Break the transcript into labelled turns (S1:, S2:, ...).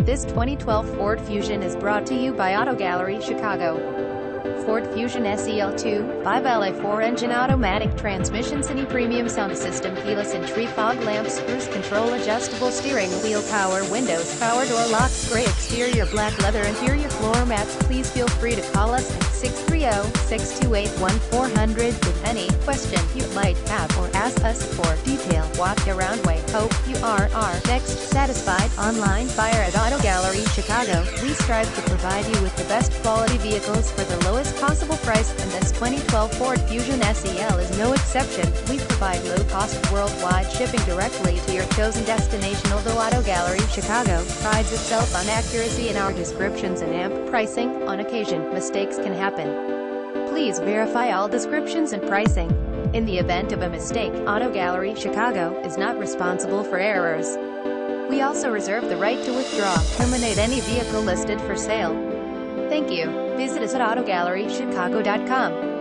S1: This 2012 Ford Fusion is brought to you by Auto Gallery Chicago. Ford Fusion SEL 2.5 engine, automatic transmission, City premium sound system, keyless entry, fog lamps, cruise control, adjustable steering wheel, power windows, power door locks, gray exterior, black leather interior, floor mats. Please feel free to call us at 630-628-1400 with any question you might have or ask us for detailed walk-around. We hope you are next satisfied. Online buyer at Auto Gallery Chicago. We strive to provide you with the best quality vehicles for the lowest possible price, and this 2012 Ford Fusion SEL is no exception. We provide low-cost worldwide shipping directly to your chosen destination. Although Auto Gallery Chicago prides itself on accuracy in our descriptions and amp pricing, on occasion, mistakes can happen. Please verify all descriptions and pricing. In the event of a mistake, Auto Gallery Chicago is not responsible for errors. We also reserve the right to withdraw, terminate any vehicle listed for sale. Thank you. Visit us at AutoGalleryChicago.com.